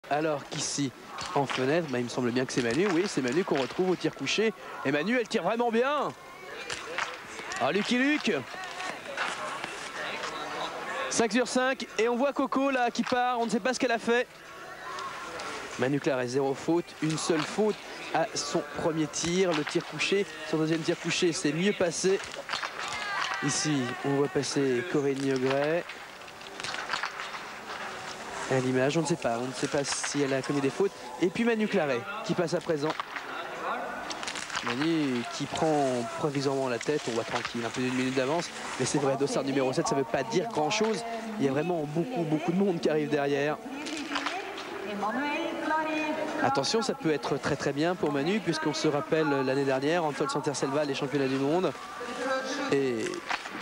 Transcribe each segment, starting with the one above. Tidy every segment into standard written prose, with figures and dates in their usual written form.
Alors qu'ici, en fenêtre, il me semble bien que c'est Manu. Oui, c'est Manu qu'on retrouve au tir couché. Et Manu, elle tire vraiment bien. Ah, Lucky Luke. 5 sur 5. Et on voit Coco là qui part. On ne sait pas ce qu'elle a fait. Manu Claret, 0 faute. Une seule faute à son premier tir. Le tir couché. Son deuxième tir couché, c'est mieux passé. Ici, on voit passer Corinne Niogret. À l'image, on ne sait pas si elle a commis des fautes. Et puis Manu Claret qui passe à présent. Manu qui prend provisoirement la tête, on voit tranquille, un peu d'une minute d'avance. Mais c'est vrai, dossard numéro 7, ça ne veut pas dire grand chose. Il y a vraiment beaucoup de monde qui arrive derrière. Attention, ça peut être très bien pour Manu, puisqu'on se rappelle l'année dernière, Antoine Santerselva, les championnats du monde. Et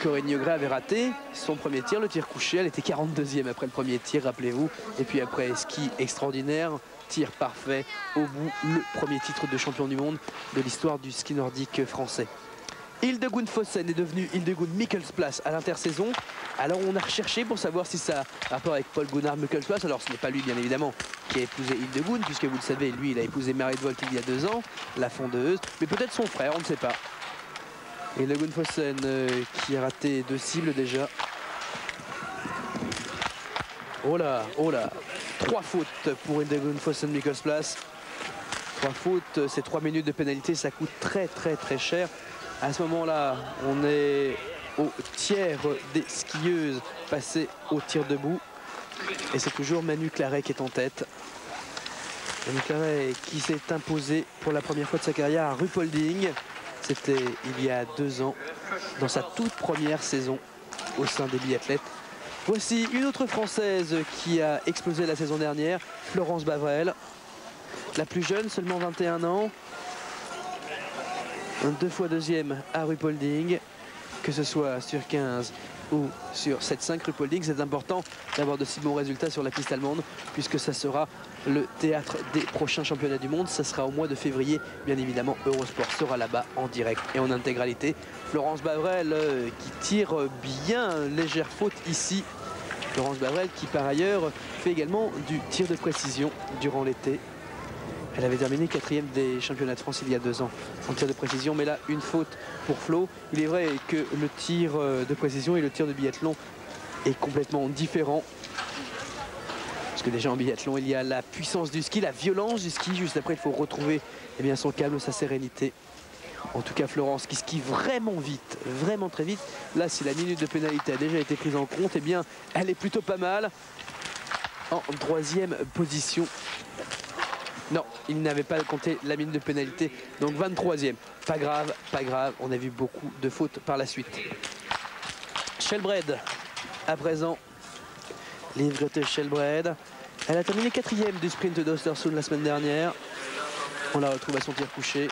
Corinne Niogret avait raté son premier tir, le tir couché. Elle était 42e après le premier tir, rappelez-vous. Et puis après, ski extraordinaire, tir parfait au bout, le premier titre de champion du monde de l'histoire du ski nordique français. Hildegunn Fossen est devenue Hildegunn Mikkelsplass à l'intersaison. Alors on a recherché pour savoir si ça a rapport avec Paul Gunnar Mikkelsplass. Alors ce n'est pas lui bien évidemment qui a épousé Hildegunn, puisque vous le savez, lui il a épousé Marit Vogt il y a 2 ans, la fondeuse. Mais peut-être son frère, on ne sait pas. Hildegunn Fossen qui a raté 2 cibles déjà. Oh là, 3 fautes pour Hildegunn Fossen Mikkelsplass. 3 fautes, c'est 3 minutes de pénalité, ça coûte très cher. À ce moment-là, on est au tiers des skieuses passées au tir debout. Et c'est toujours Manu Claret qui est en tête. Manu Claret qui s'est imposé pour la première fois de sa carrière à Ruhpolding. C'était il y a 2 ans, dans sa toute première saison au sein des biathlètes. Voici une autre Française qui a explosé la saison dernière, Florence Bavrel. La plus jeune, seulement 21 ans. 2 fois deuxième à Ruhpolding, que ce soit sur 15 ou sur 7-5 Ruhpolding. C'est important d'avoir de si bons résultats sur la piste allemande, puisque ça sera le théâtre des prochains championnats du monde. Ça sera au mois de février, bien évidemment. Eurosport sera là-bas en direct et en intégralité. Florence Bavrel qui tire bien, légère faute ici. Florence Bavrel qui par ailleurs fait également du tir de précision durant l'été. Elle avait terminé 4e des championnats de France il y a 2 ans en tir de précision, mais là une faute pour Flo. Il est vrai que le tir de précision et le tir de biathlon est complètement différent. Parce que déjà en biathlon il y a la puissance du ski, la violence du ski. Juste après il faut retrouver son calme, sa sérénité. En tout cas Florence qui skie vraiment vite, vraiment très vite. Là si la minute de pénalité a déjà été prise en compte, elle est plutôt pas mal. En 3e position. Non, il n'avait pas compté la minute de pénalité, donc 23e. Pas grave, on a vu beaucoup de fautes par la suite. Shelbred, à présent, Liv-Grete Shelbred. Elle a terminé 4e du sprint d'Östersund la semaine dernière. On la retrouve à son tir couché.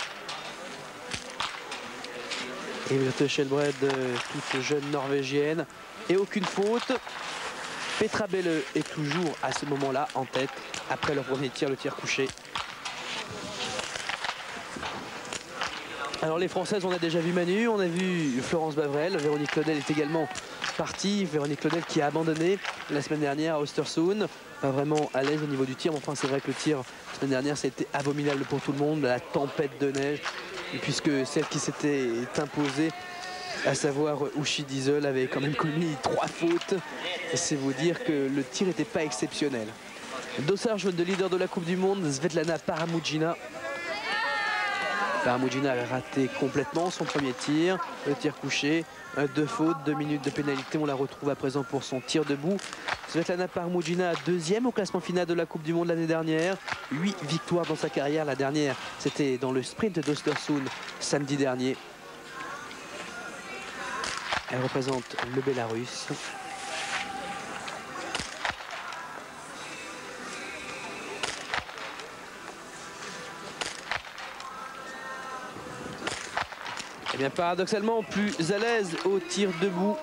Liv-Grete Shelbred, toute jeune norvégienne, et aucune faute. Petra Belle est toujours à ce moment-là en tête, après leur premier tir, le tir couché. Alors les Françaises, on a déjà vu Manu, on a vu Florence Bavrel, Véronique Claudel est également partie. Véronique Claudel qui a abandonné la semaine dernière à Östersund, pas vraiment à l'aise au niveau du tir, mais enfin c'est vrai que le tir la semaine dernière ça a été abominable pour tout le monde, la tempête de neige, puisque celle qui s'était imposée, à savoir Uschi Diesel, avait quand même commis 3 fautes. C'est vous dire que le tir n'était pas exceptionnel. Dossard jaune de leader de la Coupe du Monde, Svetlana Paramudjina. Paramudjina avait raté complètement son premier tir, le tir couché, 2 fautes, 2 minutes de pénalité. On la retrouve à présent pour son tir debout. Svetlana Paramudjina, 2e au classement final de la Coupe du Monde l'année dernière. 8 victoires dans sa carrière. La dernière, c'était dans le sprint d'Östersund samedi dernier. Elle représente le Bélarus. Et bien paradoxalement plus à l'aise au tir debout,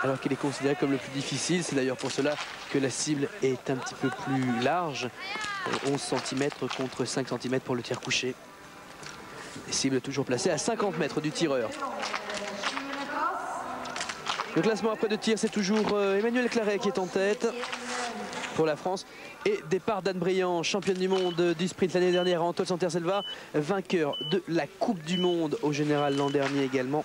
alors qu'il est considéré comme le plus difficile. C'est d'ailleurs pour cela que la cible est un petit peu plus large, 11 cm contre 5 cm pour le tir couché. Les cibles toujours placées à 50 mètres du tireur. Le classement après 2 tirs, c'est toujours Emmanuel Claret qui est en tête. pour la France. Et départ d'Anne Brillant, championne du monde du sprint l'année dernière à Antol Santerselva, vainqueur de la Coupe du Monde au général l'an dernier également.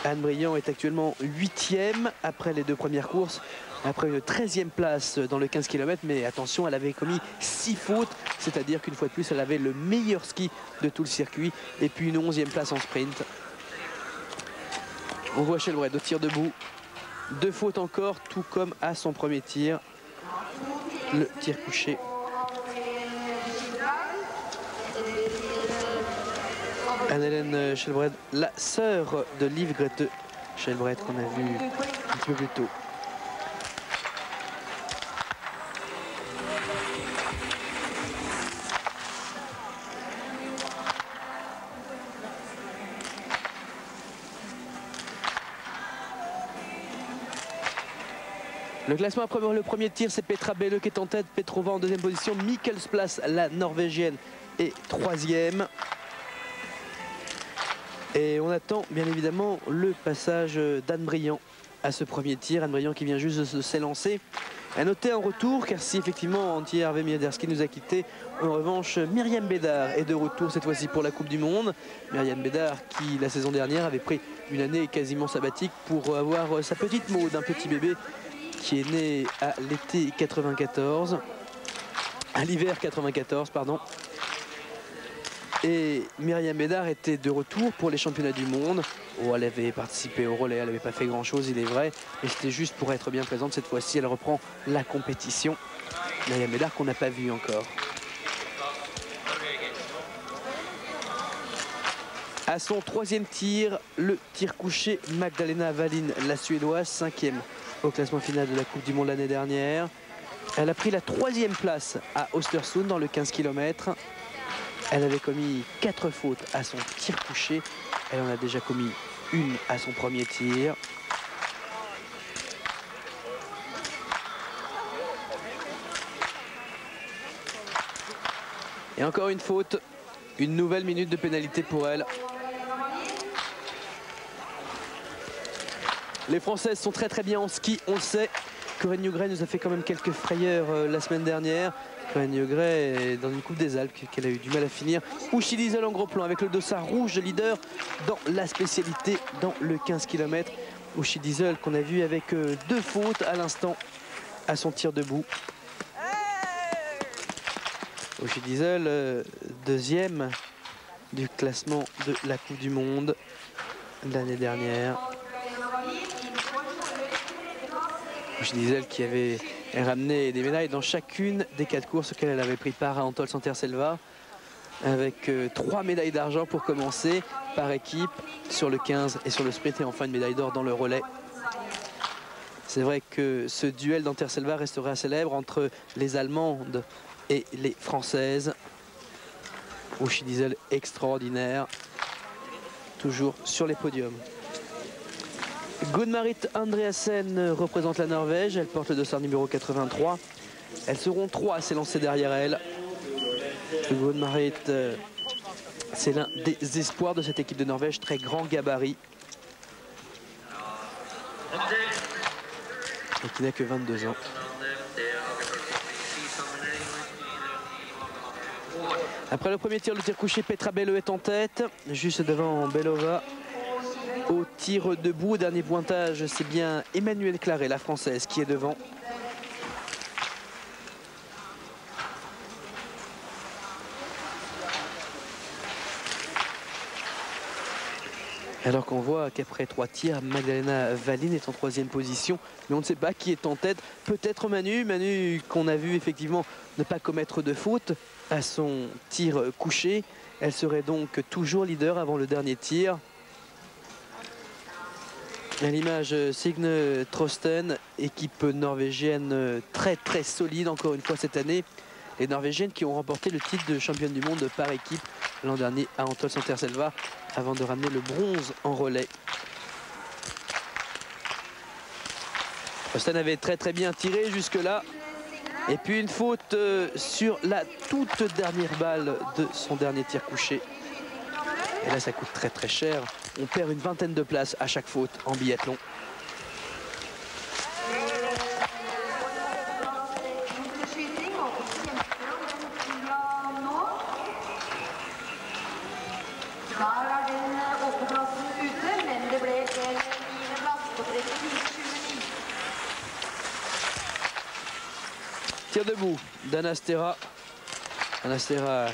Anne Brillant est actuellement 8e après les 2 premières courses, après une 13e place dans le 15 km, mais attention, elle avait commis 6 fautes, c'est-à-dire qu'une fois de plus, elle avait le meilleur ski de tout le circuit, et puis une 11e place en sprint. On voit Shelbrett au tir debout, 2 fautes encore, tout comme à son premier tir, le tir couché. Anne-Hélène Shelbrett, la sœur de Liv Grete Shelbrett qu'on a vu un petit peu plus tôt. Le classement après le premier tir, c'est Petra Belle qui est en tête, Petrova en 2e position, Mikkelsplass, la norvégienne, est 3e. Et on attend bien évidemment le passage d'Anne Brillant à ce premier tir. Anne Brillant qui vient juste de s'élancer. À noter en retour, car si effectivement Antje Hervé Mierderski nous a quittés, en revanche Myriam Bédard est de retour cette fois-ci pour la Coupe du Monde. Myriam Bédard qui la saison dernière avait pris une année quasiment sabbatique pour avoir sa petite Maud, un petit bébé qui est né à l'été 94, à l'hiver 94 pardon. Et Myriam Bédard était de retour pour les championnats du monde. Oh, elle avait participé au relais, elle n'avait pas fait grand chose, il est vrai. Mais c'était juste pour être bien présente. Cette fois-ci, elle reprend la compétition. Myriam Bédard qu'on n'a pas vu encore. À son 3e tir, le tir couché, Magdalena Wallin, la Suédoise, 5e au classement final de la Coupe du Monde l'année dernière. Elle a pris la 3e place à Östersund dans le 15 km. Elle avait commis 4 fautes à son tir couché. Elle en a déjà commis une à son premier tir. Et encore une faute. Une nouvelle minute de pénalité pour elle. Les Françaises sont très bien en ski, on le sait. Corinne Newgray nous a fait quand même quelques frayeurs la semaine dernière. Corinne Newgray est dans une Coupe des Alpes qu'elle a eu du mal à finir. Uschi Diesel en gros plan avec le dossard rouge de leader dans la spécialité dans le 15 km. Uschi Diesel qu'on a vu avec 2 fautes à l'instant à son tir debout. Uschi Diesel, 2e du classement de la Coupe du Monde l'année dernière. Uschi Diesel qui avait ramené des médailles dans chacune des 4 courses auxquelles elle avait pris part à Antol Santerselva, avec 3 médailles d'argent pour commencer par équipe sur le 15 et sur le sprint, et enfin une médaille d'or dans le relais. C'est vrai que ce duel d'Anterselva restera célèbre entre les Allemandes et les Françaises. Uschi Diesel extraordinaire, toujours sur les podiums. Gunn-Marit Andreasen représente la Norvège, elle porte le dossard numéro 83. Elles seront 3 à s'élancer derrière elle. Gunn-Marit, c'est l'un des espoirs de cette équipe de Norvège, très grand gabarit. Et qui n'a que 22 ans. Après le premier tir, le tir couché, Petra Belle est en tête, juste devant Belova. Au tir debout, au dernier pointage, c'est bien Emmanuelle Claret, la Française, qui est devant. Alors qu'on voit qu'après 3 tirs, Magdalena Wallin est en 3e position. Mais on ne sait pas qui est en tête. Peut-être Manu. Manu qu'on a vu effectivement ne pas commettre de faute à son tir couché. Elle serait donc toujours leader avant le dernier tir. À l'image, Signe Trosten, équipe norvégienne très solide encore une fois cette année. Les Norvégiennes qui ont remporté le titre de championne du monde par équipe l'an dernier à Antol Santerselva avant de ramener le bronze en relais. Trosten avait très bien tiré jusque-là. Et puis une faute sur la toute dernière balle de son dernier tir couché. Et là, ça coûte très cher. On perd une vingtaine de places à chaque faute en biathlon. Tir debout d'Anastera. Anastera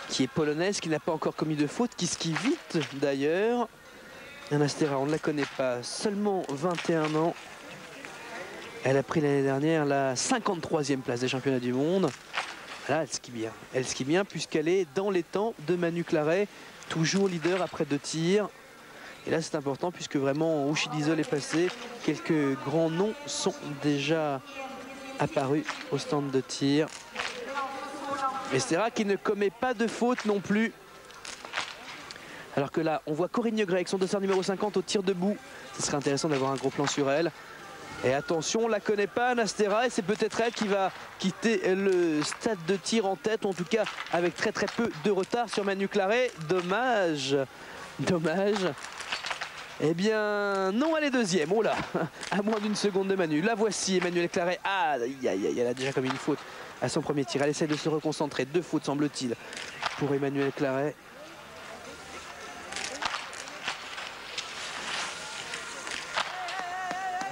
qui est polonaise, qui n'a pas encore commis de faute, qui skie vite d'ailleurs. Anastera, on ne la connaît pas, seulement 21 ans. Elle a pris l'année dernière la 53e place des championnats du monde. Là, elle skie bien. Elle skie bien puisqu'elle est dans les temps de Manu Claret, toujours leader après 2 tirs. Et là, c'est important puisque vraiment, Uchi Diesel est passé. Quelques grands noms sont déjà apparus au stand de tir. Anastera qui ne commet pas de faute non plus. Alors que là, on voit Corinne Gray avec son dossard numéro 50 au tir debout. Ce serait intéressant d'avoir un gros plan sur elle. Et attention, on ne la connaît pas, Anastera, et c'est peut-être elle qui va quitter le stade de tir en tête, en tout cas avec très peu de retard sur Manu Claret. Dommage, dommage. Eh bien, non, elle est deuxième. Oh là, à moins d'une seconde de Manu. La voici, Emmanuelle Claret. Ah, elle a déjà commis une faute à son premier tir. Elle essaie de se reconcentrer. 2 fautes, semble-t-il, pour Emmanuelle Claret.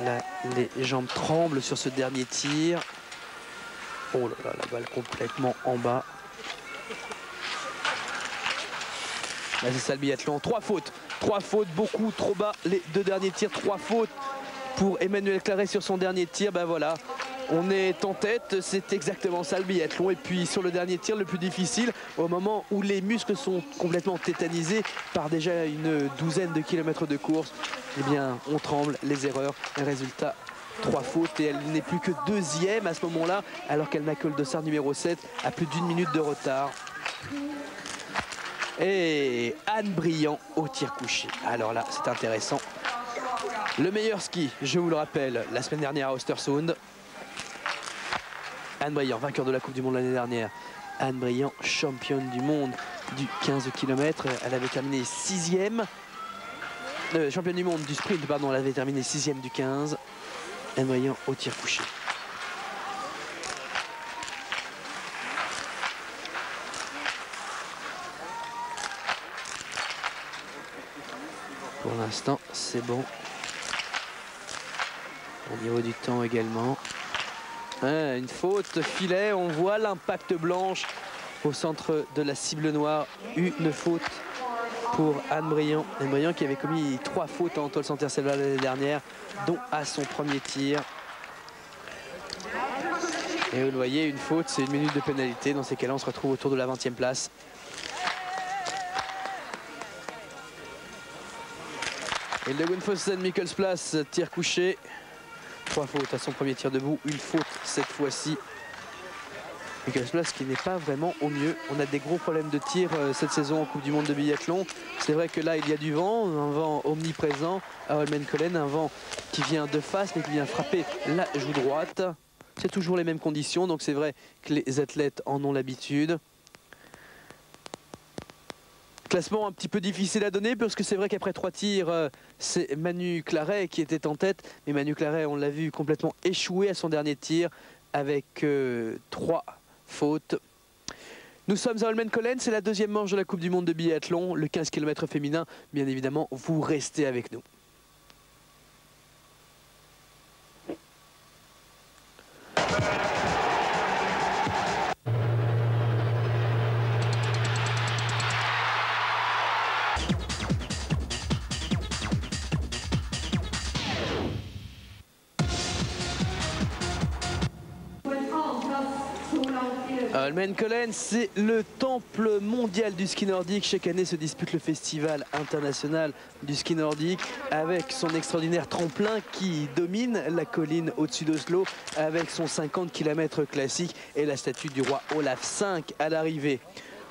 Là, les jambes tremblent sur ce dernier tir. Oh là là, la balle complètement en bas. Là, c'est ça le biathlon. 3 fautes. 3 fautes, beaucoup trop bas. Les 2 derniers tirs, 3 fautes pour Emmanuelle Claret sur son dernier tir. Ben voilà, on est en tête. C'est exactement ça le biathlon. Et puis sur le dernier tir, le plus difficile, au moment où les muscles sont complètement tétanisés par déjà une douzaine de kilomètres de course, eh bien, on tremble, les erreurs, les résultats. 3 fautes et elle n'est plus que deuxième à ce moment-là, alors qu'elle n'a que le dossard numéro 7 à plus d'1 minute de retard. Et Anne Briand au tir couché. Alors là, c'est intéressant. Le meilleur ski, je vous le rappelle, la semaine dernière à Östersund. Anne Briand, vainqueur de la Coupe du Monde l'année dernière. Anne Briand, championne du monde du 15 km. Elle avait terminé 6e. Championne du monde du sprint, pardon, elle avait terminé 6e du 15. Anne Briand au tir couché. Pour l'instant, c'est bon. Au niveau du temps également. Une faute, filet, on voit l'impact blanche au centre de la cible noire. Une faute pour Anne Briand. Anne Briand qui avait commis 3 fautes en Toll Center-Selva l'année dernière, dont à son premier tir. Et vous le voyez, une faute, c'est 1 minute de pénalité. Dans ces cas-là, on se retrouve autour de la 20e place. Et le Winfossen Mikkelsplass, tir couché. 3 fautes à son premier tir debout, 1 faute cette fois-ci. Mikkelsplass qui n'est pas vraiment au mieux. On a des gros problèmes de tir cette saison en Coupe du Monde de biathlon. C'est vrai que là, il y a du vent, un vent omniprésent à Holmenkollen, un vent qui vient de face mais qui vient frapper la joue droite. C'est toujours les mêmes conditions, donc c'est vrai que les athlètes en ont l'habitude. Classement un petit peu difficile à donner parce que c'est vrai qu'après 3 tirs, c'est Manu Claret qui était en tête. Mais Manu Claret, on l'a vu complètement échoué à son dernier tir avec 3 fautes. Nous sommes à Holmenkollen, c'est la 2e manche de la Coupe du Monde de biathlon, le 15 km féminin. Bien évidemment, vous restez avec nous. Holmenkollen, c'est le temple mondial du ski nordique. Chaque année se dispute le festival international du ski nordique avec son extraordinaire tremplin qui domine la colline au-dessus d'Oslo avec son 50 km classique et la statue du roi Olaf V à l'arrivée.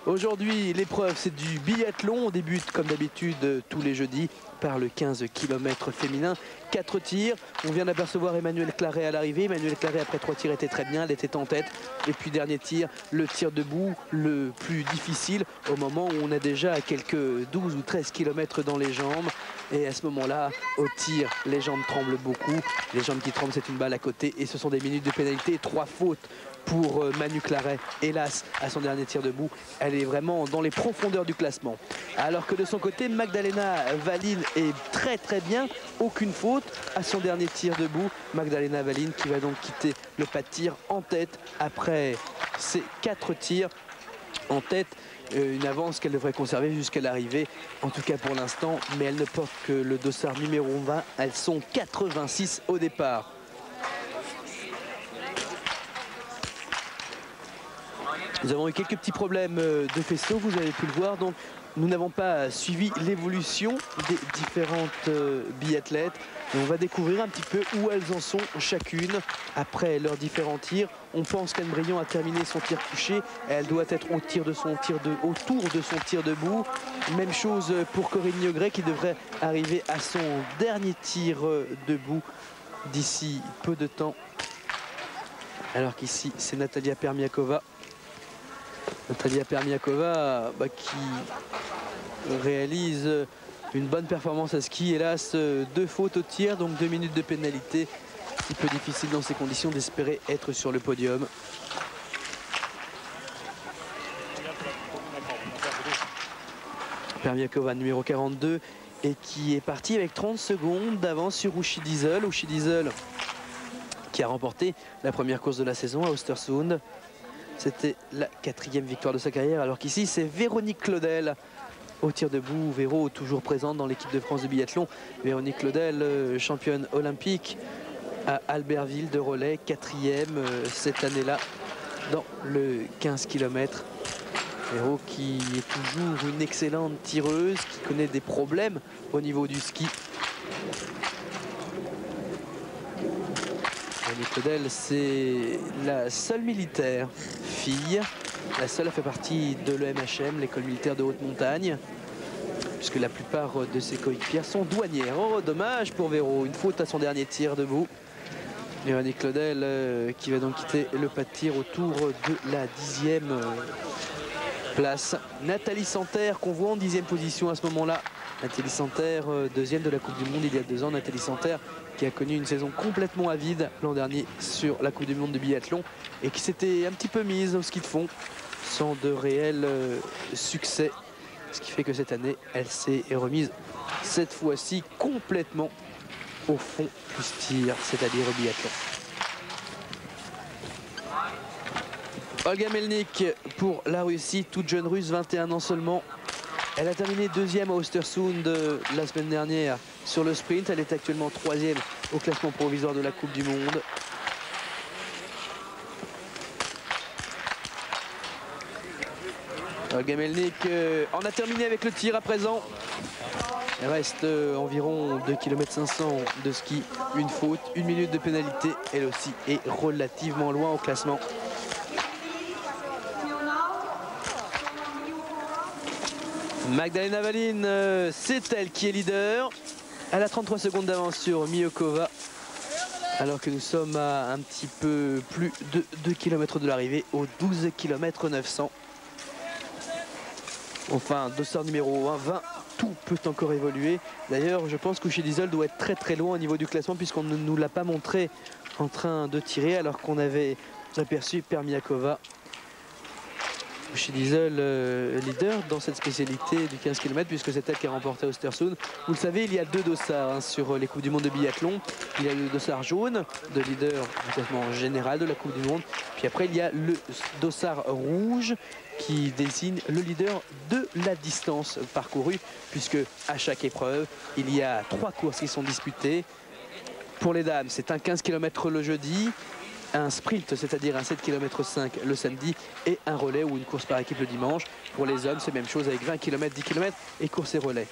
Aujourd'hui, l'épreuve, c'est du biathlon. On débute comme d'habitude tous les jeudis par le 15 km féminin. 4 tirs. On vient d'apercevoir Emmanuelle Claret à l'arrivée. Emmanuelle Claret, après 3 tirs, était très bien. Elle était en tête. Et puis, dernier tir, le tir debout, le plus difficile au moment où on a déjà quelques 12 ou 13 km dans les jambes. Et à ce moment-là, au tir, les jambes tremblent beaucoup. Les jambes qui tremblent, c'est une balle à côté. Et ce sont des minutes de pénalité. 3 fautes pour Manu Claret, hélas, à son dernier tir debout. Elle est vraiment dans les profondeurs du classement. Alors que de son côté, Magdalena Valin est très très bien, aucune faute à son dernier tir debout. Magdalena Valin qui va donc quitter le pas de tir en tête après ses 4 tirs en tête. Une avance qu'elle devrait conserver jusqu'à l'arrivée, en tout cas pour l'instant, mais elle ne porte que le dossard numéro 20. Elles sont 86 au départ. Nous avons eu quelques petits problèmes de faisceau, vous avez pu le voir, donc nous n'avons pas suivi l'évolution des différentes biathlètes. Et on va découvrir un petit peu où elles en sont chacune après leurs différents tirs. On pense qu'Anne Briand a terminé son tir couché. Elle doit être autour de son tir debout. Même chose pour Corinne Niogret qui devrait arriver à son dernier tir debout d'ici peu de temps. Alors qu'ici, c'est Natalia Permiakova. Natalia Permiakova qui réalise une bonne performance à ski. Hélas, 2 fautes au tir, donc 2 minutes de pénalité. Un petit peu difficile dans ces conditions d'espérer être sur le podium. Permiakova numéro 42 et qui est parti avec 30 secondes d'avance sur Uschi Diesel. Uschi Diesel qui a remporté la première course de la saison à Östersund. C'était la 4e victoire de sa carrière, alors qu'ici c'est Véronique Claudel au tir debout. Véro toujours présente dans l'équipe de France de biathlon. Véronique Claudel, championne olympique à Albertville de relais, 4e cette année-là dans le 15 km. Véro qui est toujours une excellente tireuse, qui connaît des problèmes au niveau du ski. Véronique Claudel, c'est la seule militaire fille. La seule a fait partie de l'EMHM, l'école militaire de haute montagne, puisque la plupart de ses coéquipières sont douanières. Oh, dommage pour Véro, une faute à son dernier tir debout. Véronique Claudel qui va donc quitter le pas de tir autour de la 10e place. Nathalie Santerre qu'on voit en 10e position à ce moment-là. Nathalie Santerre, 2e de la Coupe du Monde il y a 2 ans. Nathalie Santerre qui a connu une saison complètement avide l'an dernier sur la Coupe du Monde de biathlon et qui s'était un petit peu mise au ski de fond sans de réel succès. Ce qui fait que cette année, elle s'est remise cette fois-ci complètement au fond plus tir, c'est-à-dire au biathlon. Olga Melnik pour la Russie, toute jeune russe, 21 ans seulement. Elle a terminé 2e à Östersund la semaine dernière sur le sprint. Elle est actuellement 3e au classement provisoire de la Coupe du Monde. Olga Melnik en a terminé avec le tir à présent. Il reste environ 2,5 km de ski, une faute, 1 minute de pénalité. Elle aussi est relativement loin au classement. Magdalena Valin, c'est elle qui est leader. Elle a 33 secondes d'avance sur Miokova. Alors que nous sommes à un petit peu plus de 2 km de l'arrivée, au 12 km 900. Enfin, dossard numéro 1, 20, tout peut encore évoluer. D'ailleurs, je pense qu'Uschi Diesel doit être très très loin au niveau du classement puisqu'on ne nous l'a pas montré en train de tirer alors qu'on avait aperçu Permiakova. Uschi Diesel, leader dans cette spécialité du 15 km puisque c'est elle qui a remporté Östersund. Vous le savez, il y a 2 dossards sur les Coupes du Monde de biathlon. Il y a le dossard jaune de leader du classement général de la Coupe du Monde. Puis après, il y a le dossard rouge qui désigne le leader de la distance parcourue puisque à chaque épreuve, il y a 3 courses qui sont disputées. Pour les dames, c'est un 15 km le jeudi, un sprint, c'est-à-dire un 7 km 5 le samedi et un relais ou une course par équipe le dimanche. Pour les hommes, c'est même chose avec 20 km, 10 km et course et relais.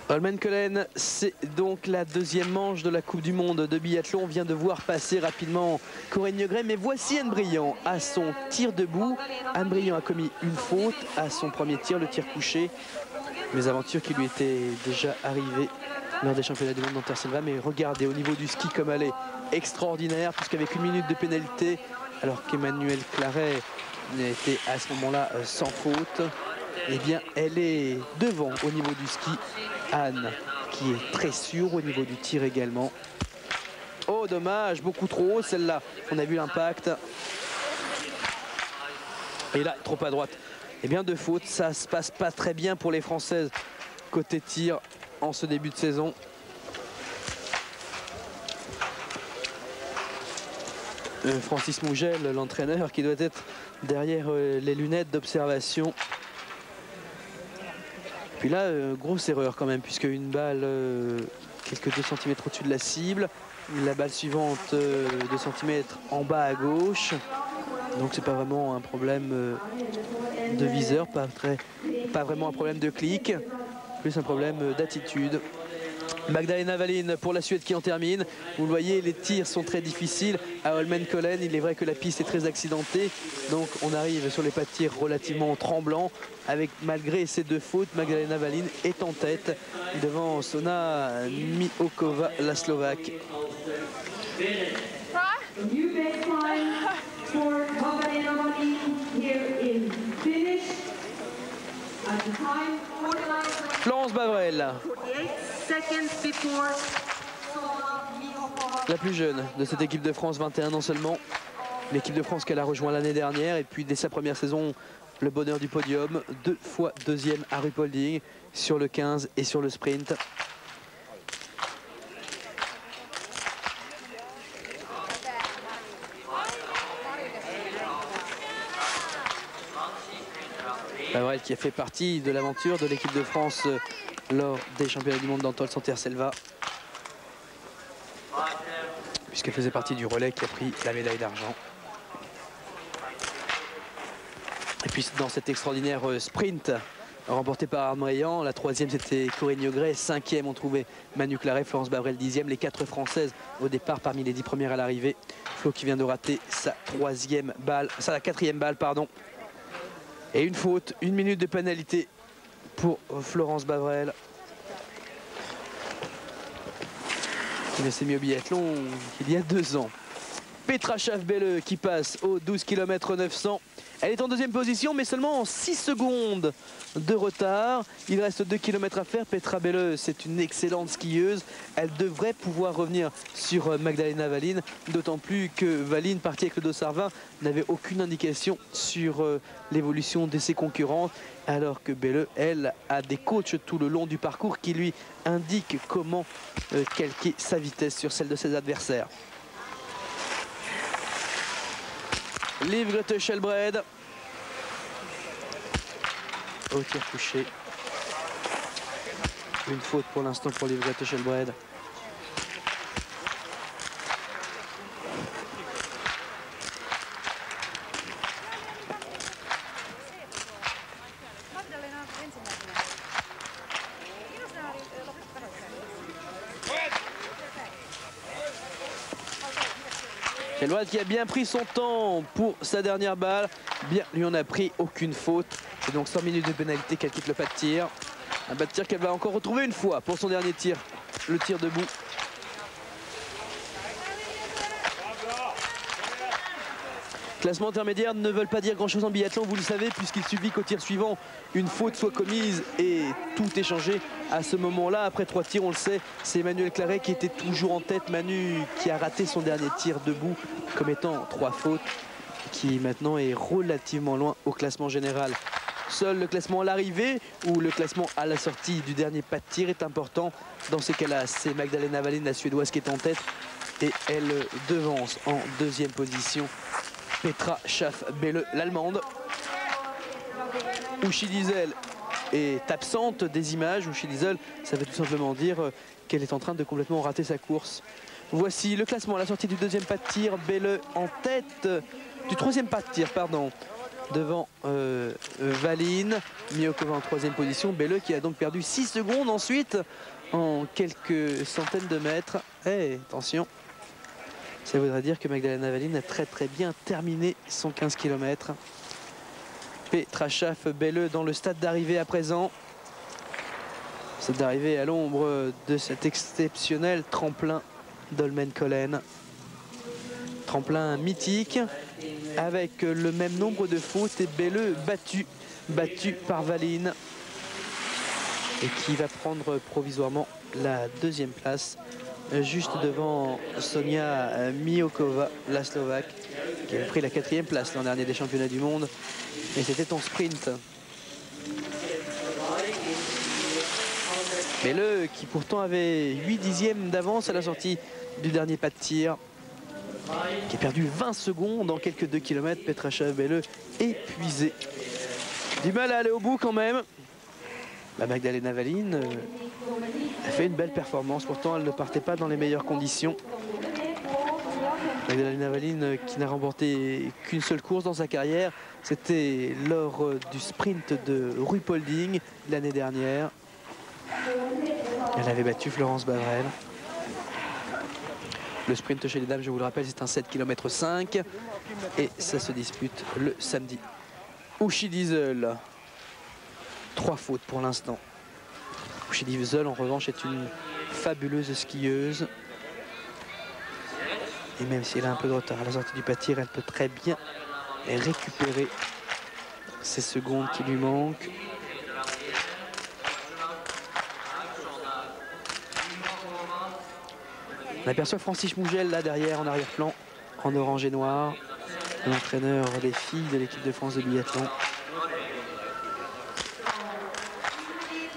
Holmenkollen, c'est donc la 2e manche de la Coupe du Monde de biathlon. On vient de voir passer rapidement Corinne Niogret, mais voici Anne Briand à son tir debout. Anne Briand a commis une faute à son premier tir, le tir couché. Mésaventure qui lui était déjà arrivée lors des championnats du monde d'Anterselva. Mais regardez au niveau du ski comme elle est extraordinaire, puisqu'avec 1 minute de pénalité, alors qu'Emmanuel Claret était à ce moment-là sans faute. Eh bien, elle est devant au niveau du ski. Anne, qui est très sûre au niveau du tir également. Oh, dommage, beaucoup trop haut celle-là. On a vu l'impact. Et là, trop à droite. Eh bien, de faute, ça se passe pas très bien pour les Françaises côté tir en ce début de saison. Francis Mougel, l'entraîneur, qui doit être derrière les lunettes d'observation. Puis là, grosse erreur quand même, puisque une balle quelques 2 cm au-dessus de la cible. La balle suivante 2 cm en bas à gauche. Donc c'est pas vraiment un problème de viseur, pas vraiment un problème de clic, plus un problème d'attitude. Magdalena Wallin pour la Suède qui en termine. Vous le voyez, les tirs sont très difficiles à Holmenkollen. Il est vrai que la piste est très accidentée. Donc on arrive sur les pas de tir relativement tremblants. Avec, malgré ces 2 fautes, Magdalena Wallin est en tête devant Sona Miokova, la Slovaque. Florence Bavrel, la plus jeune de cette équipe de France, 21 ans seulement. L'équipe de France qu'elle a rejoint l'année dernière, et puis dès sa première saison, le bonheur du podium, 2 fois deuxième à Ruhpolding sur le 15 et sur le sprint. Bavrel qui a fait partie de l'aventure de l'équipe de France lors des championnats du monde d'Antol Santerre-Selva, puisqu'elle faisait partie du relais qui a pris la médaille d'argent. Et puis dans cet extraordinaire sprint remporté par Arnaud Rayan, la 3e c'était Corinne Yogret, 5e on trouvait Manu Claret, Florence Bavrel 10e, les 4 Françaises au départ parmi les 10 premières à l'arrivée. Flo qui vient de rater sa 4e balle, pardon. Et une faute, 1 minute de pénalité pour Florence Bavrel. Qui s'est mis au biathlon il y a 2 ans. Petra Schaff-Belle qui passe aux 12 km 900. Elle est en 2e position, mais seulement en 6 secondes de retard. Il reste 2 km à faire. Petra Belle, c'est une excellente skieuse. Elle devrait pouvoir revenir sur Magdalena Wallin, d'autant plus que Wallin, partie avec le dossard 20, n'avait aucune indication sur l'évolution de ses concurrentes, alors que Belle, elle, a des coachs tout le long du parcours qui lui indiquent comment calquer sa vitesse sur celle de ses adversaires. Liv Grete Skjelbred au tir touché. Une faute pour l'instant pour Liv Grete Skjelbred. Skjelbred qui a bien pris son temps pour sa dernière balle. Bien, lui en a pris aucune faute. Et donc 100 minutes de pénalité qu'elle quitte le pas de tir. Un pas de tir qu'elle va encore retrouver une fois pour son dernier tir. Le tir debout. Classement intermédiaire ne veulent pas dire grand chose en biathlon, vous le savez, puisqu'il suffit qu'au tir suivant, une faute soit commise et tout est changé. À ce moment-là, après 3 tirs, on le sait, c'est Emmanuel Claret qui était toujours en tête. Manu qui a raté son dernier tir debout comme étant 3 fautes, qui maintenant est relativement loin au classement général. Seul le classement à l'arrivée ou le classement à la sortie du dernier pas de tir est important. Dans ces cas-là, c'est Magdalena Wallin, la Suédoise, qui est en tête, et elle devance en 2e position Petra Schaff-Belle, l'Allemande. Uschi Diesel est absente des images. Uschi Diesel, ça veut tout simplement dire qu'elle est en train de complètement rater sa course. Voici le classement à la sortie du 2e pas de tir. Belle en tête du 3e pas de tir, pardon, devant Wallin. Miokova en 3e position. Belle qui a donc perdu 6 secondes ensuite en quelques centaines de mètres. Eh, attention. Ça voudrait dire que Magdalena Wallin a très bien terminé son 15 km. Petra Schaff-Belle dans le stade d'arrivée à présent. Stade d'arrivée à l'ombre de cet exceptionnel tremplin d'Holmenkollen. Tremplin mythique avec le même nombre de fautes et Belleux battu par Valine et qui va prendre provisoirement la deuxième place juste devant Sonia Miokova, la Slovaque, qui a pris la 4e place l'an dernier des championnats du monde, et c'était en sprint. Belleux qui pourtant avait 8 dixièmes d'avance à la sortie du dernier pas de tir, qui a perdu 20 secondes en quelques 2 km. Petrachev Belleux épuisé. Du mal à aller au bout quand même. Magdalena Valine a fait une belle performance, pourtant elle ne partait pas dans les meilleures conditions. Magdalena Valine qui n'a remporté qu'une seule course dans sa carrière, c'était lors du sprint de Ruhpolding l'année dernière. Elle avait battu Florence Bavrel. Le sprint chez les dames, je vous le rappelle, c'est un 7 km 5 et ça se dispute le samedi. Uschi Diesel, 3 fautes pour l'instant. Uschi Diesel en revanche est une fabuleuse skieuse. Et même si elle a un peu de retard à la sortie du pas de tir, elle peut très bien récupérer ces secondes qui lui manquent. On aperçoit Francis Mougel là derrière en arrière-plan, en orange et noir, l'entraîneur des filles de l'équipe de France de biathlon.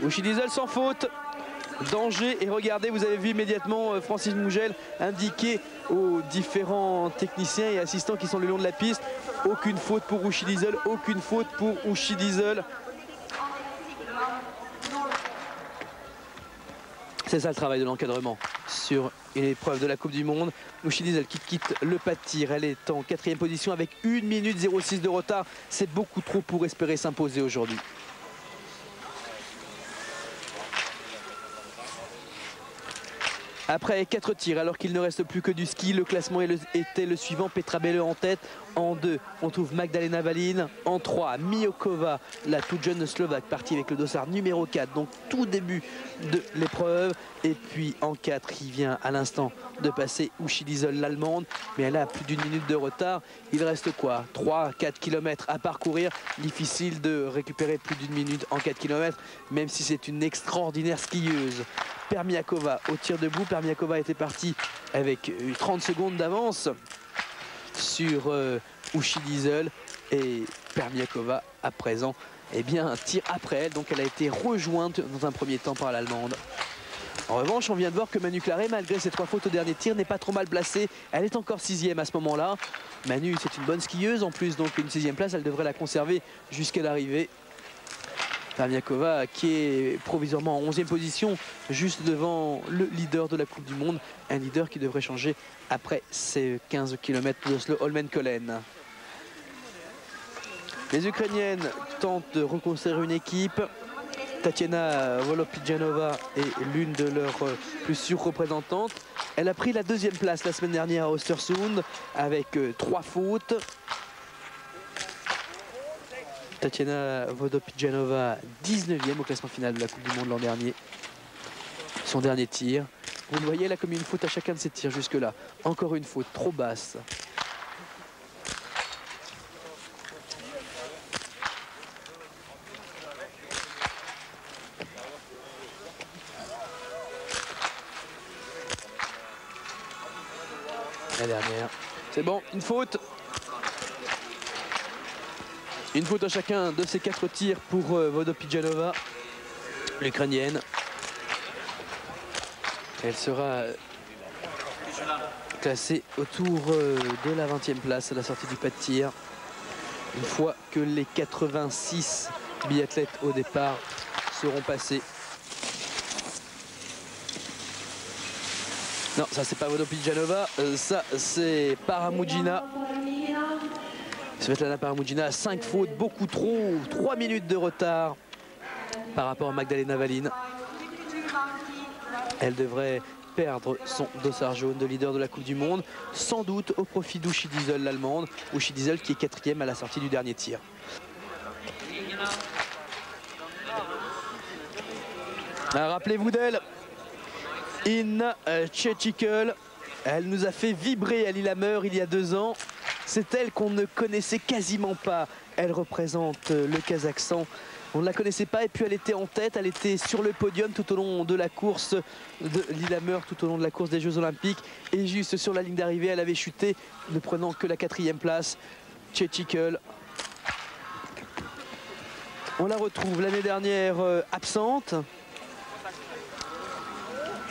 Uschi Diesel sans faute, danger, et regardez, vous avez vu immédiatement Francis Mougel indiquer aux différents techniciens et assistants qui sont le long de la piste, aucune faute pour Uschi Diesel, aucune faute pour Uschi Diesel. C'est ça le travail de l'encadrement sur une épreuve de la Coupe du Monde. Uschi Diesel qui quitte le pas de tir, elle est en 4e position avec 1 minute 06 de retard. C'est beaucoup trop pour espérer s'imposer aujourd'hui. Après 4 tirs, alors qu'il ne reste plus que du ski, le classement était le suivant. Petra Belleux en tête. En 2, on trouve Magdalena Valine. En 3, Miokova, la toute jeune Slovaque, partie avec le dossard numéro 4, donc tout début de l'épreuve. Et puis en 4, il vient à l'instant de passer Uschi Diesel, l'Allemande, mais elle a plus d'1 minute de retard. Il reste quoi, 3-4 km à parcourir. Difficile de récupérer plus d'1 minute en 4 km, même si c'est une extraordinaire skieuse. Permiakova au tir debout. Permiakova était partie avec 30 secondes d'avance sur Uschi Diesel, et Permiakova à présent tire après elle, donc elle a été rejointe dans un premier temps par l'Allemande. En revanche, on vient de voir que Manu Claret, malgré ses 3 fautes au dernier tir, n'est pas trop mal placée. Elle est encore 6e à ce moment-là. Manu, c'est une bonne skieuse en plus, donc une 6e place, elle devrait la conserver jusqu'à l'arrivée. Permiakova qui est provisoirement en 11e position, juste devant le leader de la Coupe du Monde, un leader qui devrait changer après ces 15 km d'Oslo Holmenkollen. Les Ukrainiennes tentent de reconstruire une équipe. Tatiana Volopyjanova est l'une de leurs plus sûres représentantes. Elle a pris la 2e place la semaine dernière à Östersund avec 3 fautes. Tatiana Volopyjanova, 19e au classement final de la Coupe du Monde l'an dernier. Son dernier tir. Vous le voyez, elle a commis une faute à chacun de ses tirs jusque-là. Encore une faute trop basse. La dernière. C'est bon, une faute. Une faute à chacun de ces 4 tirs pour Volopyjanova, l'Ukrainienne. Elle sera classée autour de la 20e place à la sortie du pas de tir. Une fois que les 86 biathlètes au départ seront passés. Non, ça c'est pas Volopyjanova, ça c'est Paramudjina. Svetlana Paramudjina, 5 fautes, beaucoup trop, 3 minutes de retard par rapport à Magdalena Valine. Elle devrait perdre son dossard jaune de leader de la Coupe du Monde, sans doute au profit d'Uschi Diesel, l'Allemande. Uschi Diesel qui est 4e à la sortie du dernier tir. Rappelez-vous d'elle, Inna Tchechikul. Elle nous a fait vibrer à Lillehammer il y a 2 ans. c'est elle qu'on ne connaissait quasiment pas. Elle représente le Kazakhstan. On ne la connaissait pas et puis elle était en tête, elle était sur le podium tout au long de la course de Lillehammer, tout au long de la course des Jeux Olympiques. Et juste sur la ligne d'arrivée, elle avait chuté, ne prenant que la 4e place. Tchetchikul. On la retrouve l'année dernière absente.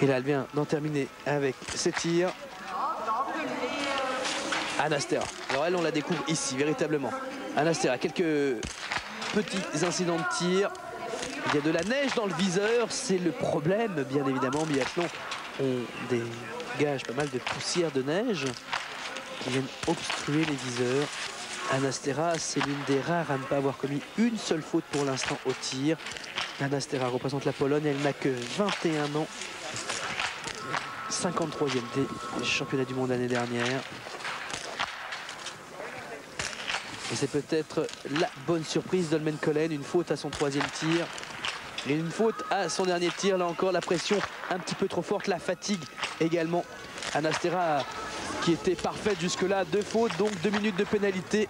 Et là, elle vient d'en terminer avec ses tirs. Anastera. Alors elle, on la découvre ici, véritablement. Anastera, quelques petits incidents de tir. Il y a de la neige dans le viseur, c'est le problème, bien évidemment. Biathlon, on dégage pas mal de poussière de neige qui viennent obstruer les viseurs. Anastera, c'est l'une des rares à ne pas avoir commis une seule faute pour l'instant au tir. Anastera représente la Pologne, elle n'a que 21 ans. 53e des championnats du monde l'année dernière. Et c'est peut-être la bonne surprise d'Olmen Kolen, une faute à son 3e tir. Et une faute à son dernier tir, là encore la pression un petit peu trop forte, la fatigue également. Anastera qui était parfaite jusque-là, 2 fautes, donc 2 minutes de pénalité.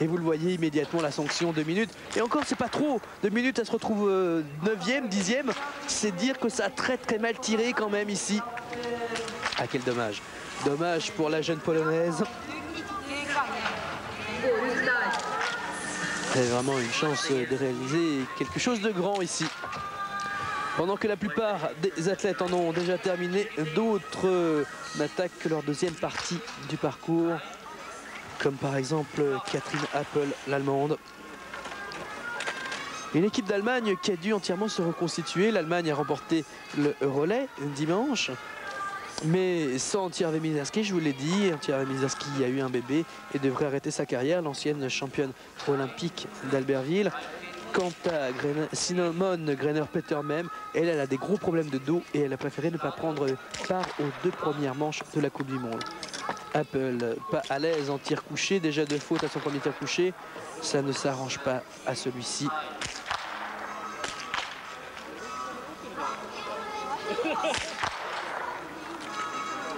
Et vous le voyez immédiatement, la sanction, 2 minutes. Et encore, c'est pas trop. 2 minutes, elle se retrouve 9e, 10e. C'est dire que ça a très très mal tiré quand même ici. Ah, quel dommage. Dommage pour la jeune polonaise. Elle a vraiment une chance de réaliser quelque chose de grand ici. Pendant que la plupart des athlètes en ont déjà terminé, d'autres n'attaquent que leur 2e partie du parcours. Comme par exemple Catherine Appel, l'Allemande. Une équipe d'Allemagne qui a dû entièrement se reconstituer. L'Allemagne a remporté le relais dimanche. Mais sans Tjerve Mizerski, je vous l'ai dit, Tjerve Mizerski a eu un bébé et devrait arrêter sa carrière, l'ancienne championne olympique d'Albertville. Quant à Simone Greiner-Peter même, elle a des gros problèmes de dos et elle a préféré ne pas prendre part aux 2 premières manches de la Coupe du Monde. Appel, pas à l'aise en tir couché, déjà 2 fautes à son premier tir couché, ça ne s'arrange pas à celui-ci.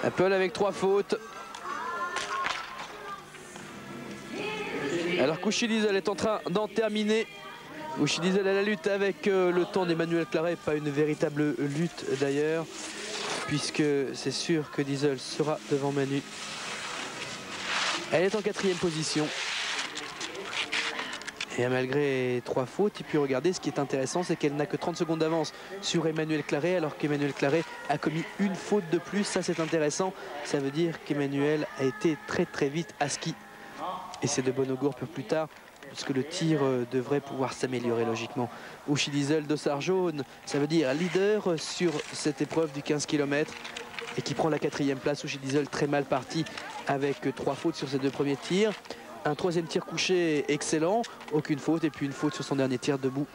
Appel avec 3 fautes. Alors Kouchi Diesel est en train d'en terminer. Kouchi Diesel à la lutte avec le temps d'Emmanuel Claret, pas une véritable lutte d'ailleurs, puisque c'est sûr que Diesel sera devant Manu. Elle est en 4e position. Et malgré 3 fautes, et puis regardez, ce qui est intéressant, c'est qu'elle n'a que 30 secondes d'avance sur Emmanuel Claret, alors qu'Emmanuel Claret a commis une faute de plus. Ça, c'est intéressant. Ça veut dire qu'Emmanuel a été très très vite à ski. Et c'est de bon augure pour plus tard, puisque le tir devrait pouvoir s'améliorer logiquement. Kouchi Diesel, dossard jaune, ça veut dire leader sur cette épreuve du 15 km. Et qui prend la 4e place. Kouchi Diesel très mal parti avec 3 fautes sur ses 2 premiers tirs. Un 3e tir couché excellent, aucune faute, et puis une faute sur son dernier tir debout.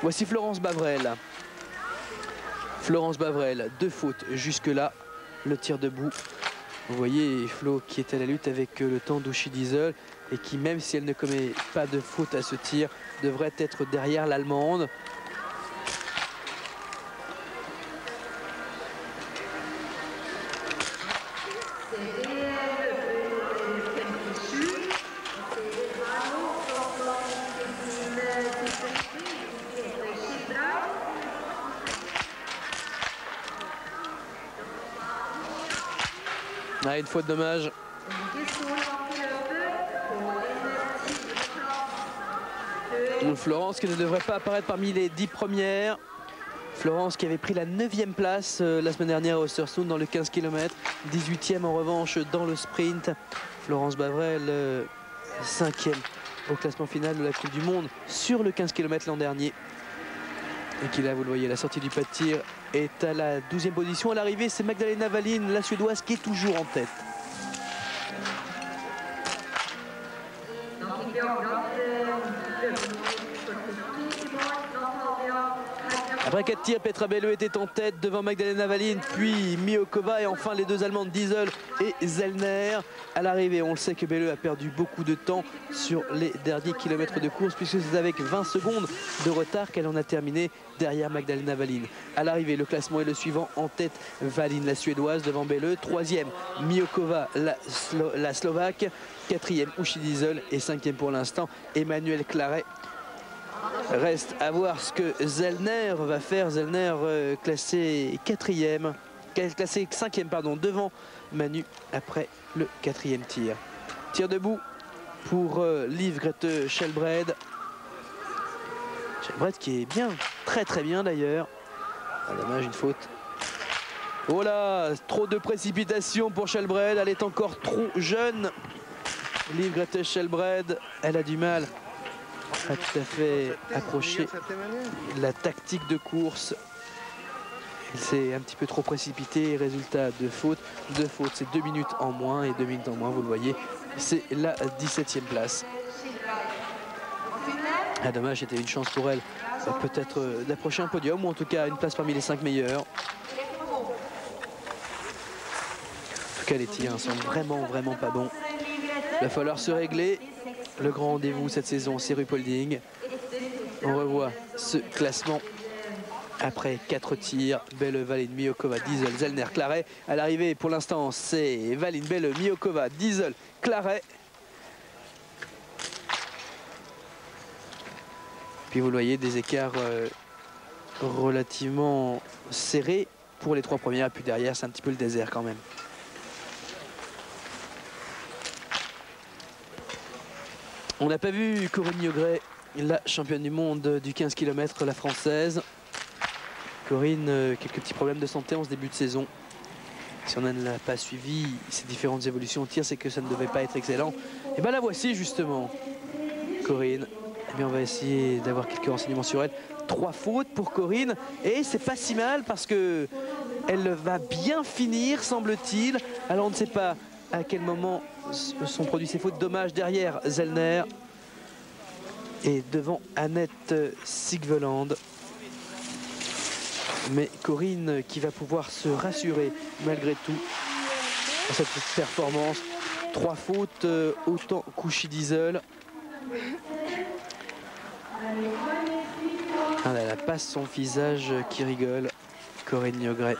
Voici Florence Bavrel. Florence Bavrel, 2 fautes jusque-là, le tir debout. Vous voyez Flo qui est à la lutte avec le temps d'Kouchi Diesel et qui, même si elle ne commet pas de faute à ce tir, devrait être derrière l'Allemande. Ah, une faute dommage. Florence qui ne devrait pas apparaître parmi les 10 premières. Florence qui avait pris la 9e place la semaine dernière au Östersund dans le 15 km. 18e en revanche dans le sprint. Florence Bavrel, 5e au classement final de la Coupe du Monde sur le 15 km l'an dernier. Et qui là, vous le voyez, la sortie du pas de tir est à la 12e position. À l'arrivée, c'est Magdalena Wallin, la Suédoise, qui est toujours en tête. Après 4 tirs, Petra Belleux était en tête devant Magdalena Wallin, puis Miokova et enfin les deux Allemandes Diesel et Zellner. À l'arrivée, on le sait que Belleux a perdu beaucoup de temps sur les derniers kilomètres de course puisque c'est avec 20 secondes de retard qu'elle en a terminé derrière Magdalena Wallin. À l'arrivée, le classement est le suivant. En tête, Wallin, la Suédoise, devant Belleux. Troisième, Miokova, la Slovaque. Quatrième, Uschi Diesel. Et cinquième pour l'instant, Emmanuel Claret. Reste à voir ce que Zellner va faire. Zellner classé quatrième, classé cinquième pardon, devant Manu après le quatrième tir. Tir debout pour Liv Grete Shelbred. Shelbred qui est bien, très bien d'ailleurs. Ah, dommage, une faute. Oh là, trop de précipitation pour Shelbred. Elle est encore trop jeune. Liv Grete Shelbred, elle a du mal à tout à fait accrocher la tactique de course. Il s'est un petit peu trop précipité. Résultat de faute. Deux fautes, c'est 2 minutes en moins. Et 2 minutes en moins, vous le voyez, c'est la 17e place. Ah, dommage, c'était une chance pour elle peut-être d'approcher un podium ou en tout cas une place parmi les 5 meilleurs. En tout cas, les tirs sont vraiment pas bons. Il va falloir se régler. Le grand rendez-vous cette saison, c'est Ruhpolding. On revoit ce classement après 4 tirs. Belleux, Wallin, Miokova, Diesel, Zellner, Claret. À l'arrivée, pour l'instant, c'est Wallin, Belleux, Miokova, Diesel, Claret. Puis vous le voyez, des écarts relativement serrés pour les 3 premières. Puis derrière, c'est un petit peu le désert quand même. On n'a pas vu Corinne Niogret, la championne du monde du 15 km, la française. Corinne, quelques petits problèmes de santé en ce début de saison. Si on ne l'a pas suivi, ces différentes évolutions au tir, c'est que ça ne devait pas être excellent. Et bien la voici justement, Corinne. Eh bien on va essayer d'avoir quelques renseignements sur elle. 3 fautes pour Corinne et c'est pas si mal parce que elle va bien finir, semble-t-il. Alors on ne sait pas à quel moment sont produits ces fautes. Dommage derrière Zellner et devant Annette Sigveland. Mais Corinne qui va pouvoir se rassurer malgré tout dans cette performance. 3 fautes, autant qu'Uschi Diesel. Elle a pas son visage qui rigole, Corinne Niogret.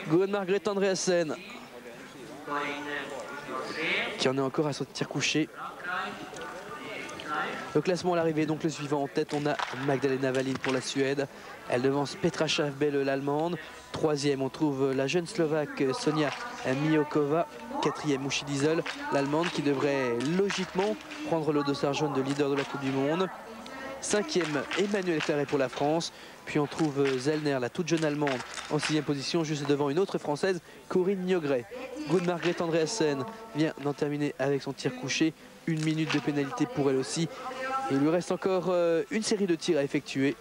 Gunn Margrethe Andreasen qui en est encore à son tir couché. Le classement à l'arrivée, donc le suivant en tête, on a Magdalena Wallin pour la Suède. Elle devance Petra Schaafbelle, l'Allemande. Troisième, on trouve la jeune Slovaque Sonia Miokova. Quatrième, Uschi Diesel, l'Allemande, qui devrait logiquement prendre le dossard jaune de leader de la Coupe du Monde. Cinquième, Emmanuel Claret pour la France. Puis on trouve Zellner, la toute jeune Allemande, en 6e position, juste devant une autre Française, Corinne Niogret. Gunn Margrethe Andreasen vient d'en terminer avec son tir couché. 1 minute de pénalité pour elle aussi. Et il lui reste encore une série de tirs à effectuer.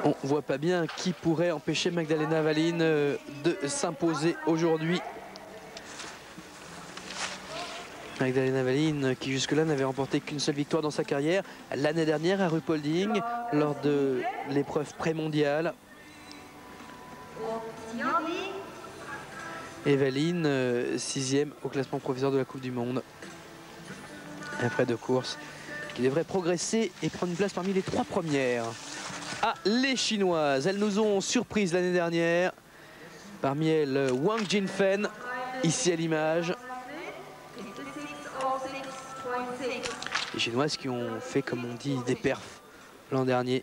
On voit pas bien qui pourrait empêcher Magdalena Wallin de s'imposer aujourd'hui. Magdalena Wallin qui jusque-là n'avait remporté qu'une seule victoire dans sa carrière l'année dernière à Ruhpolding lors de l'épreuve pré-mondiale. Et Wallin 6e au classement provisoire de la Coupe du Monde. Après 2 courses qui devrait progresser et prendre une place parmi les 3 premières. Ah, les Chinoises, elles nous ont surprises l'année dernière. Parmi elles, Wang Jinfen, ici à l'image. Les Chinoises qui ont fait, comme on dit, des perfs l'an dernier.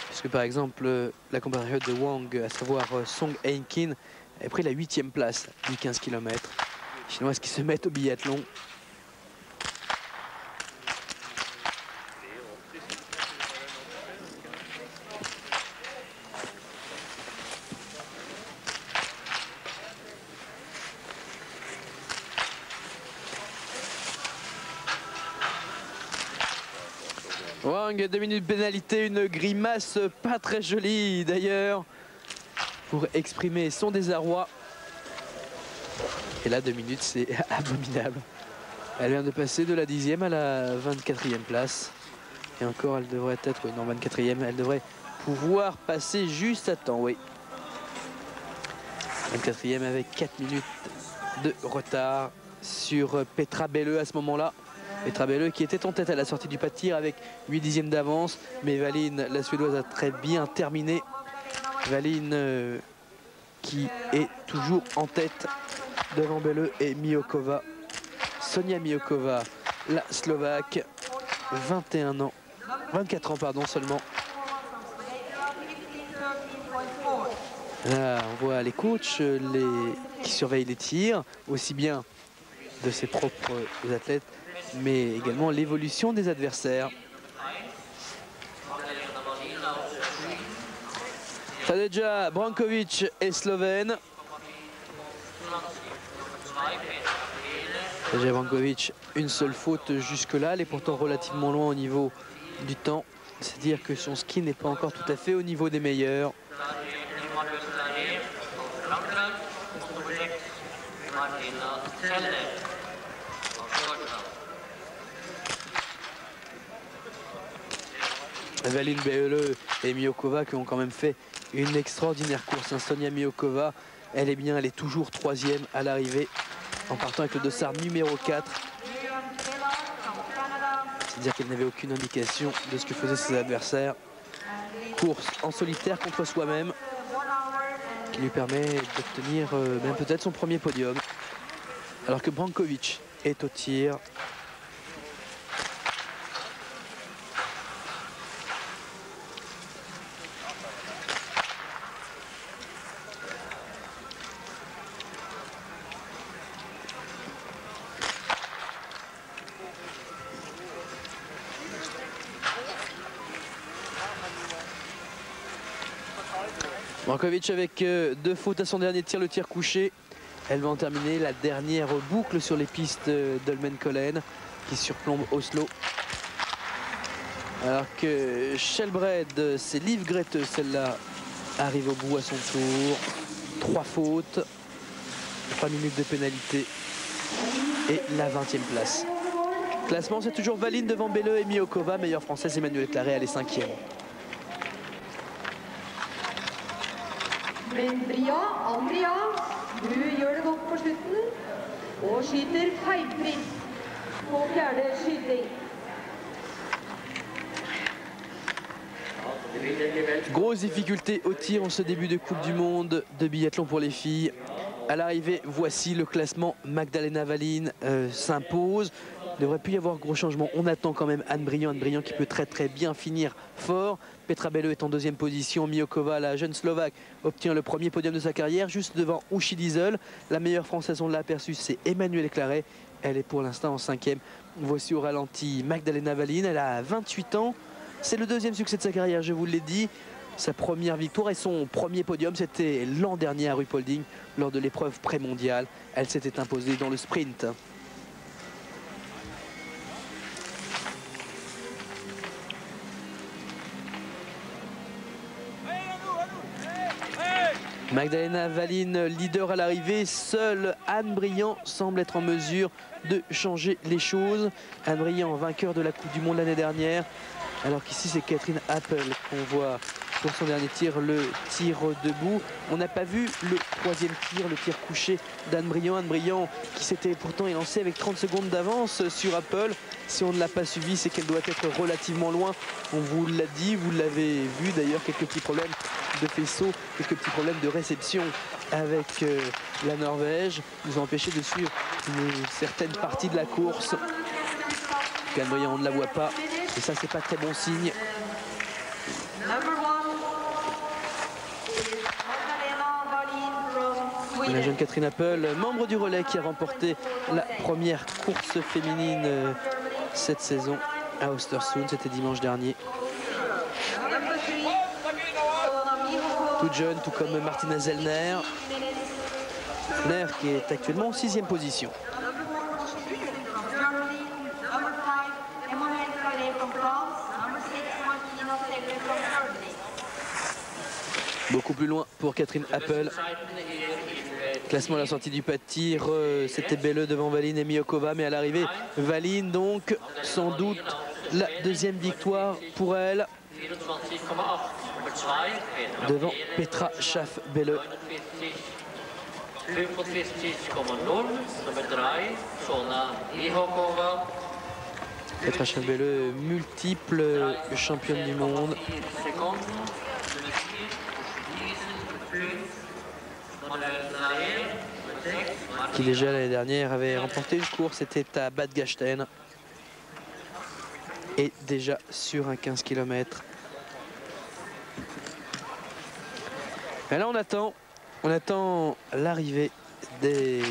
Puisque par exemple, la compatriote de Wang, à savoir Song Hae-kin, a pris la 8e place du 15 km. Les Chinoises qui se mettent au biathlon. Wang, 2 minutes de pénalité, une grimace pas très jolie d'ailleurs, pour exprimer son désarroi. Et là, 2 minutes, c'est abominable. Elle vient de passer de la 10e à la 24e place. Et encore, elle devrait être, oui, non, 24e, elle devrait pouvoir passer juste à temps, oui. 24e avec 4 minutes de retard sur Petra Belle à ce moment-là. Petra Belle qui était en tête à la sortie du pas de tir avec 8 dixièmes d'avance. Mais Wallin, la Suédoise, a très bien terminé. Wallin qui est toujours en tête devant Belle et Miokova. Sonia Miokova, la Slovaque, 21 ans, 24 ans pardon seulement. Là, on voit les coachs qui surveillent les tirs, aussi bien de ses propres athlètes, mais également l'évolution des adversaires. Tadej Brankovic est slovène. Tadej Brankovic, une seule faute jusque-là, elle est pourtant relativement loin au niveau du temps. C'est-à-dire que son ski n'est pas encore tout à fait au niveau des meilleurs. Wallin, Belle et Miokova qui ont quand même fait une extraordinaire course. Sonia Miokova, elle est toujours 3e à l'arrivée en partant avec le dossard numéro 4. C'est-à-dire qu'elle n'avait aucune indication de ce que faisaient ses adversaires. Course en solitaire contre soi-même qui lui permet d'obtenir même peut-être son premier podium. Alors que Brankovic est au tir. Brankovic avec 2 fautes à son dernier tir, le tir couché. Elle va en terminer la dernière boucle sur les pistes d'Holmenkollen qui surplombe Oslo. Alors que Shelbred, c'est Liv Grete, celle-là arrive au bout à son tour. 3 fautes, 3 minutes de pénalité et la 20e place. Classement, c'est toujours Wallin devant Belle et Miokova. Meilleure française, Emmanuelle Claret, elle est 5e. Men Andrea, du gjør det godt på slutten, og skyter feilfritt på 4. skyting. Grosse difficulté au tir en ce début de Coupe du Monde de biathlon pour les filles. À l'arrivée, voici le classement. Magdalena Wallin s'impose. Il devrait plus y avoir gros changements. On attend quand même Anne Briand qui peut très bien finir fort. Petra Belle est en 2e position. Miokova, la jeune Slovaque, obtient le premier podium de sa carrière, juste devant Uschi Diesel. La meilleure française, on l'a aperçue, c'est Emmanuelle Claret. Elle est pour l'instant en 5e. Voici au ralenti Magdalena Wallin. Elle a 28 ans. C'est le 2e succès de sa carrière, je vous l'ai dit. Sa première victoire et son premier podium, c'était l'an dernier à Ruhpolding lors de l'épreuve pré-mondiale. Elle s'était imposée dans le sprint. Magdalena Wallin, leader à l'arrivée. Seule Anne Briand semble être en mesure de changer les choses. Anne Briand, vainqueur de la Coupe du Monde l'année dernière. Alors qu'ici, c'est Catherine Appel qu'on voit pour son dernier tir, le tir debout. On n'a pas vu le 3e tir, le tir couché d'Anne Briand. Anne Briand qui s'était pourtant élancée avec 30 secondes d'avance sur Appel. Si on ne l'a pas suivi, c'est qu'elle doit être relativement loin. On vous l'a dit, vous l'avez vu d'ailleurs, quelques petits problèmes de faisceau, quelques petits problèmes de réception avec la Norvège nous ont empêché de suivre une certaine partie de la course. Anne Briand, on ne la voit pas et ça, c'est pas très bon signe. La jeune Catherine Appel, membre du relais, qui a remporté la première course féminine cette saison à Östersund, c'était dimanche dernier. Toute jeune, tout comme Martina Zellner. Zellner qui est actuellement en 6e position. Beaucoup plus loin pour Catherine Appel. Classement à la sortie du pas de tir, c'était Belle devant Valine et Miokova, mais à l'arrivée, Valine donc sans doute la deuxième victoire pour elle. Devant Petra Schaff-Belle. Petra Schaff-Belle, multiple championne du monde. Qui déjà l'année dernière avait remporté une course, c'était à Bad Gastein. Et déjà sur un 15 km. Et là on attend l'arrivée des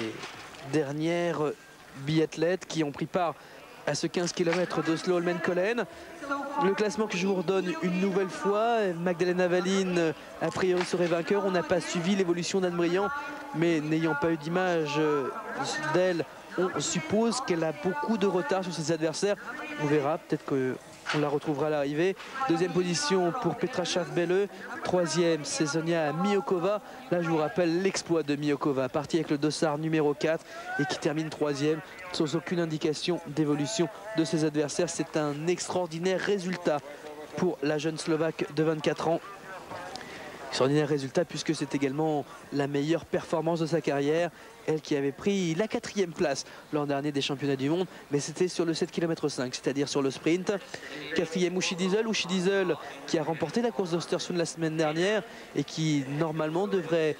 dernières biathlètes qui ont pris part à ce 15 km d'Oslo Holmenkollen. Le classement que je vous redonne une nouvelle fois, Magdalena Valine a priori serait vainqueur. On n'a pas suivi l'évolution d'Anne Briand, mais n'ayant pas eu d'image d'elle, on suppose qu'elle a beaucoup de retard sur ses adversaires. On verra, peut-être qu'on la retrouvera à l'arrivée. Deuxième position pour Petra Schaff-Belle. Troisième, c'est Sonia Miokova. Là, je vous rappelle l'exploit de Miokova, partie avec le dossard numéro 4 et qui termine troisième sans aucune indication d'évolution de ses adversaires. C'est un extraordinaire résultat pour la jeune Slovaque de 24 ans. Extraordinaire résultat puisque c'est également la meilleure performance de sa carrière. Elle qui avait pris la 4e place l'an dernier des championnats du monde, mais c'était sur le 7 km 5, c'est-à-dire sur le sprint. 4e Uschi Diesel qui a remporté la course d'Östersund la semaine dernière et qui normalement devrait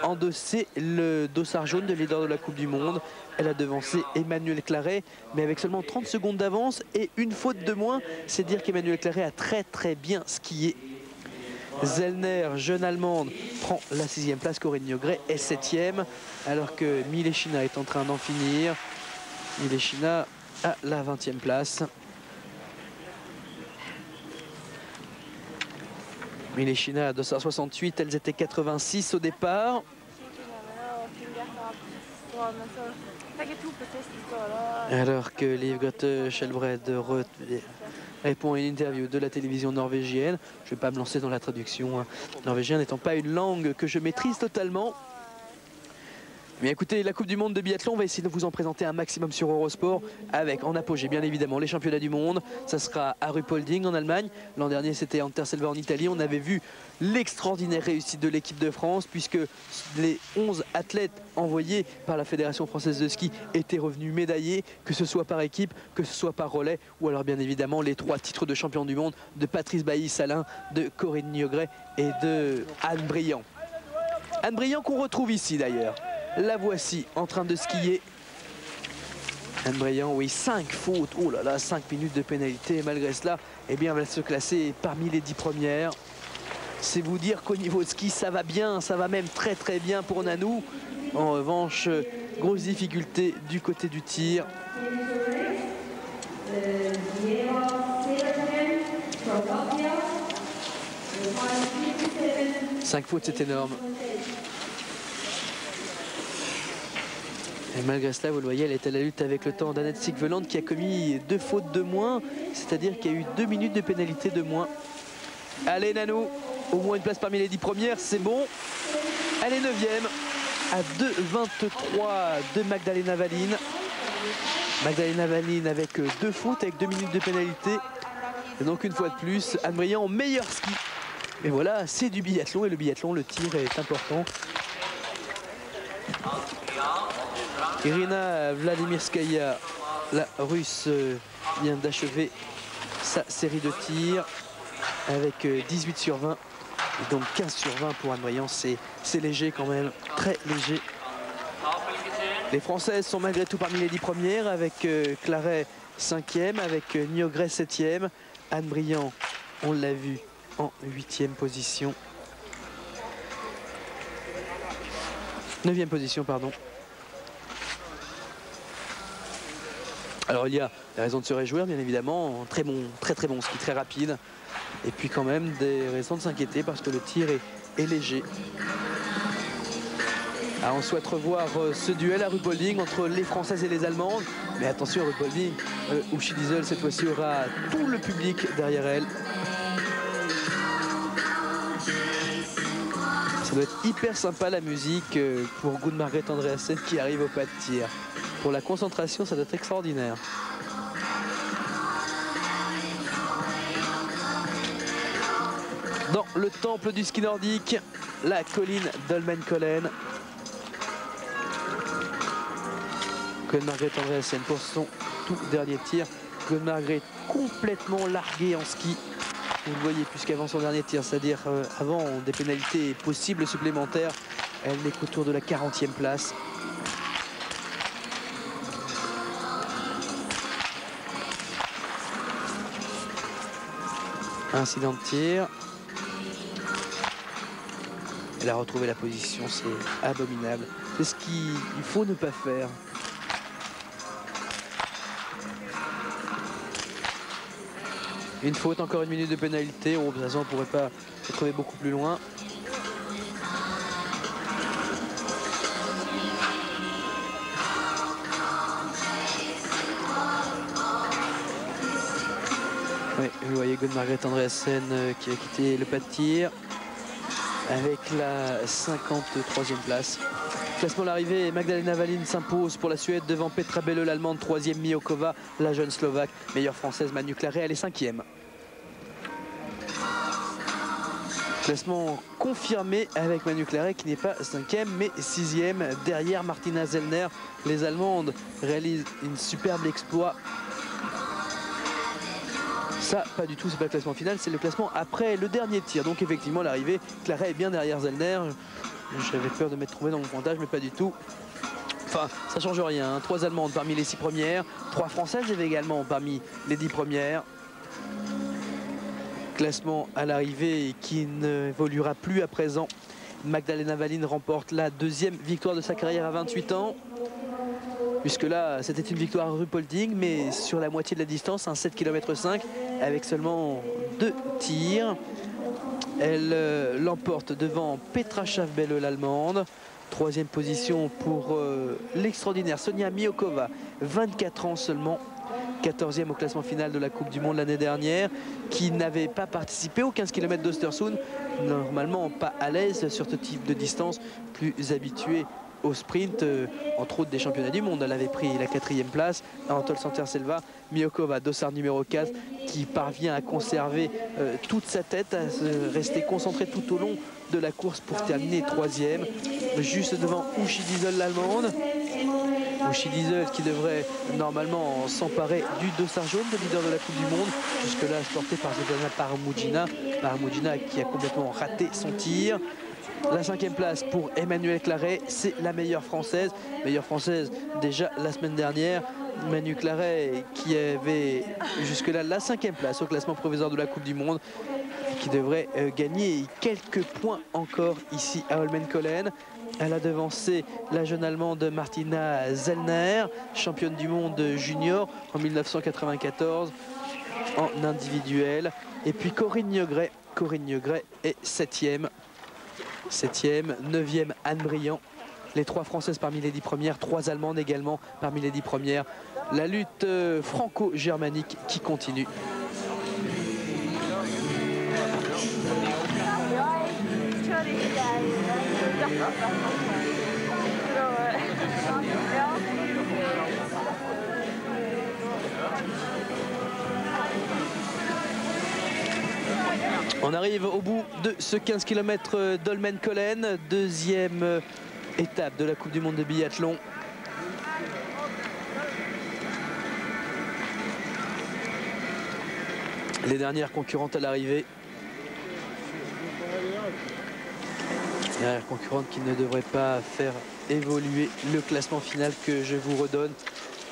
endosser le dossard jaune de leader de la Coupe du Monde. Elle a devancé Emmanuel Claret, mais avec seulement 30 secondes d'avance et une faute de moins. C'est dire qu'Emmanuel Claret a très bien skié. Zellner, jeune allemande, prend la 6e place. Corinne Niogret est 7e, alors que Mileshina est en train d'en finir. Mileshina à la 20e place. Mileshina à 268, elles étaient 86 au départ. Alors que Liv Gotte Skjelbred répond à une interview de la télévision norvégienne. Je ne vais pas me lancer dans la traduction norvégienne, n'étant pas une langue que je maîtrise totalement. Mais écoutez, la Coupe du Monde de biathlon, on va essayer de vous en présenter un maximum sur Eurosport, avec en apogée bien évidemment les championnats du monde. Ça sera à Ruhpolding en Allemagne. L'an dernier c'était Anterselva en Italie. On avait vu l'extraordinaire réussite de l'équipe de France puisque les 11 athlètes envoyés par la Fédération française de ski étaient revenus médaillés, que ce soit par équipe, que ce soit par relais, ou alors bien évidemment les 3 titres de champion du monde de Patrice Bailly-Salin, de Corinne Niogret et de Anne Briand. Anne Briand qu'on retrouve ici d'ailleurs. La voici en train de skier. Anne Briand, oui, 5 fautes. Oh là là, 5 minutes de pénalité. Et malgré cela, eh bien, elle va se classer parmi les 10 premières. C'est vous dire qu'au niveau de ski, ça va bien. Ça va même très bien pour Nanou. En revanche, grosse difficulté du côté du tir. 5 fautes, c'est énorme. Et malgré cela, vous le voyez, elle est à la lutte avec le temps d'Annette Sigveland qui a commis 2 fautes de moins, c'est-à-dire qu'il y a eu 2 minutes de pénalité de moins. Allez Nanou, au moins une place parmi les 10 premières, c'est bon. Elle est 9e à 2,23 de Magdalena Valine. Magdalena Valine avec 2 fautes, avec 2 minutes de pénalité. Et donc une fois de plus, Anne Briand en meilleur ski. Mais voilà, c'est du biathlon et le biathlon, le tir est important. Irina Vladimirskaya, la russe, vient d'achever sa série de tirs avec 18 sur 20 et donc 15 sur 20 pour Anne Briand. C'est léger quand même, très léger. Les Françaises sont malgré tout parmi les 10 premières avec Claret 5e, avec Niogret 7e, Anne Briand, on l'a vu, en 8e position. 9e position, pardon. Alors il y a des raisons de se réjouir bien évidemment, très bon ski, très rapide. Et puis quand même des raisons de s'inquiéter parce que le tir est léger. Alors on souhaite revoir ce duel à Ruhpolding entre les Françaises et les Allemandes. Mais attention à Ruhpolding, Uschi Diesel cette fois-ci aura tout le public derrière elle. Ça doit être hyper sympa la musique pour Gunn-Margrethe Andreassen qui arrive au pas de tir. Pour la concentration, ça doit être extraordinaire. Dans le temple du ski nordique, la colline d'Holmenkollen. Gunn-Margrethe Andreassen pour son tout dernier tir. Gunn-Margrethe complètement larguée en ski. Vous le voyez, puisqu'avant son dernier tir, c'est-à-dire avant des pénalités possibles supplémentaires, elle n'est qu'autour de la 40e place. Incident de tir. Elle a retrouvé la position, c'est abominable. C'est ce qu'il faut ne pas faire. Une faute, encore une minute de pénalité. Oh, de toute façon, on ne pourrait pas se trouver beaucoup plus loin. Oui, vous voyez Gunn-Margrethe Andreassen qui a quitté le pas de tir avec la 53e place. Classement à l'arrivée, Magdalena Wallin s'impose pour la Suède devant Petra Belle, l'Allemande, 3e Miokova, la jeune Slovaque, meilleure Française Manu Claret, elle est 5e. Classement confirmé avec Manu Claret qui n'est pas 5e mais 6e derrière Martina Zellner. Les Allemandes réalisent une superbe exploit. Ça, pas du tout, c'est pas le classement final, c'est le classement après le dernier tir. Donc effectivement, l'arrivée, Claret est bien derrière Zellner. J'avais peur de m'être trompé dans mon pointage, mais pas du tout. Enfin, ça change rien. 3 Allemandes parmi les 6 premières, 3 Françaises également parmi les 10 premières. Classement à l'arrivée qui n'évoluera plus à présent. Magdalena Wallin remporte la 2e victoire de sa carrière à 28 ans. Puisque là, c'était une victoire à Ruhpolding, mais sur la moitié de la distance, un 7,5 km avec seulement 2 tirs. Elle l'emporte devant Petra Schaaf-Belle, l'Allemande. 3e position pour l'extraordinaire Sonia Miokova, 24 ans seulement. 14e au classement final de la Coupe du Monde l'année dernière, qui n'avait pas participé aux 15 km d'Östersund. Normalement pas à l'aise sur ce type de distance, plus habituée au sprint, entre autres des championnats du monde. Elle avait pris la 4e place à Antol Santerselva. Miokova, dossard numéro 4, qui parvient à conserver toute sa tête, à rester concentrée tout au long de la course pour terminer 3e, juste devant Uschi Diesel, l'Allemande. Uschi Diesel qui devrait normalement s'emparer du dossard jaune de leader de la Coupe du Monde, jusque-là porté par Zvezana Paramudjina. Paramudjina qui a complètement raté son tir. La 5e place pour Emmanuelle Claret, c'est la meilleure française. Meilleure française déjà la semaine dernière. Manu Claret qui avait jusque-là la 5e place au classement provisoire de la Coupe du Monde, qui devrait gagner quelques points encore ici à Holmenkollen. Elle a devancé la jeune Allemande Martina Zellner, championne du monde junior en 1994 en individuel. Et puis Corinne Niegret est 7e. 7e, 9e Anne Briand. Les 3 Françaises parmi les 10 premières, 3 Allemandes également parmi les 10 premières. La lutte franco-germanique qui continue. On arrive au bout de ce 15 km d'Holmenkollen, 2e étape de la Coupe du Monde de biathlon. Les dernières concurrentes à l'arrivée. Dernière concurrente qui ne devrait pas faire évoluer le classement final que je vous redonne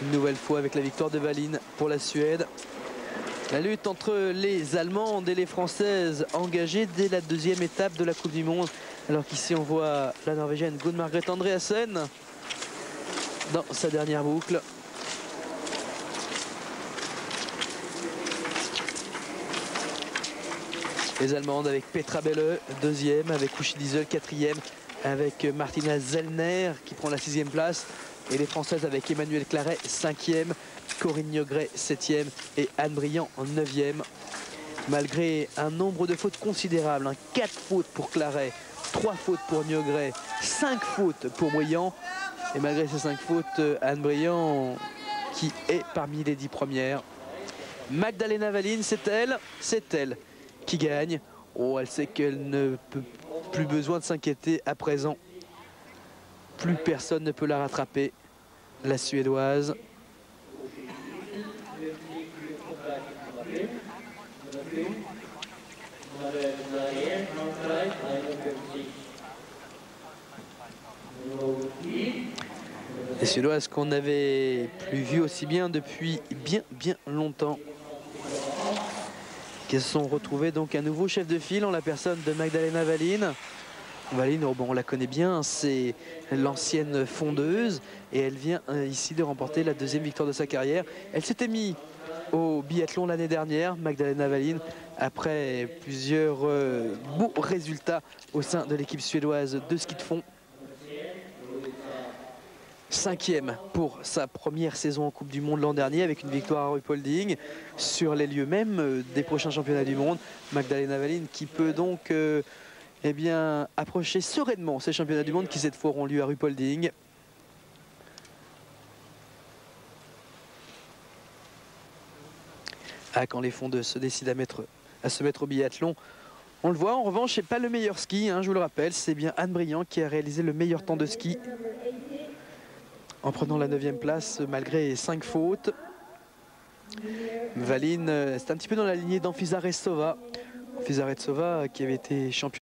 une nouvelle fois avec la victoire de Wallin pour la Suède. La lutte entre les Allemandes et les Françaises engagées dès la 2e étape de la Coupe du Monde. Alors qu'ici on voit la Norvégienne Gunn-Margrethe Andreassen dans sa dernière boucle. Les Allemandes avec Petra Belle, 2e, avec Uschi Diesel, 4e, avec Martina Zellner qui prend la 6e place. Et les Françaises avec Emmanuelle Claret, 5e, Corinne Niegret, 7e et Anne Briand, 9e. Malgré un nombre de fautes considérable, 4 fautes pour Claret, 3 fautes pour Niogret, 5 fautes pour Briand. Et malgré ces 5 fautes, Anne Briand qui est parmi les 10 premières. Magdalena Valine, c'est elle qui gagne. Oh, elle sait qu'elle ne peut plus besoin de s'inquiéter à présent. Plus personne ne peut la rattraper, la Suédoise. Les Suédoises qu'on n'avait plus vues aussi bien depuis bien longtemps, qui se sont retrouvées donc un nouveau chef de file en la personne de Magdalena Valine. Valine, oh bon, on la connaît bien, c'est l'ancienne fondeuse et elle vient ici de remporter la 2e victoire de sa carrière. Elle s'était mise au biathlon l'année dernière, Magdalena Valine, après plusieurs beaux résultats au sein de l'équipe suédoise de ski de fond. 5e pour sa première saison en Coupe du Monde l'an dernier avec une victoire à Ruhpolding sur les lieux même des prochains championnats du monde. Magdalena Valine qui peut donc eh bien, approcher sereinement ces championnats du monde qui cette fois auront lieu à Ruhpolding. Ah, quand les fondeuses se décident à se mettre au biathlon, on le voit. En revanche, c'est pas le meilleur ski, hein, je vous le rappelle, c'est bien Anne Briand qui a réalisé le meilleur temps de ski en prenant la 9e place malgré 5 fautes. Valine, c'est un petit peu dans la lignée d'Anfisa Restsova. Anfisa Restsova qui avait été championne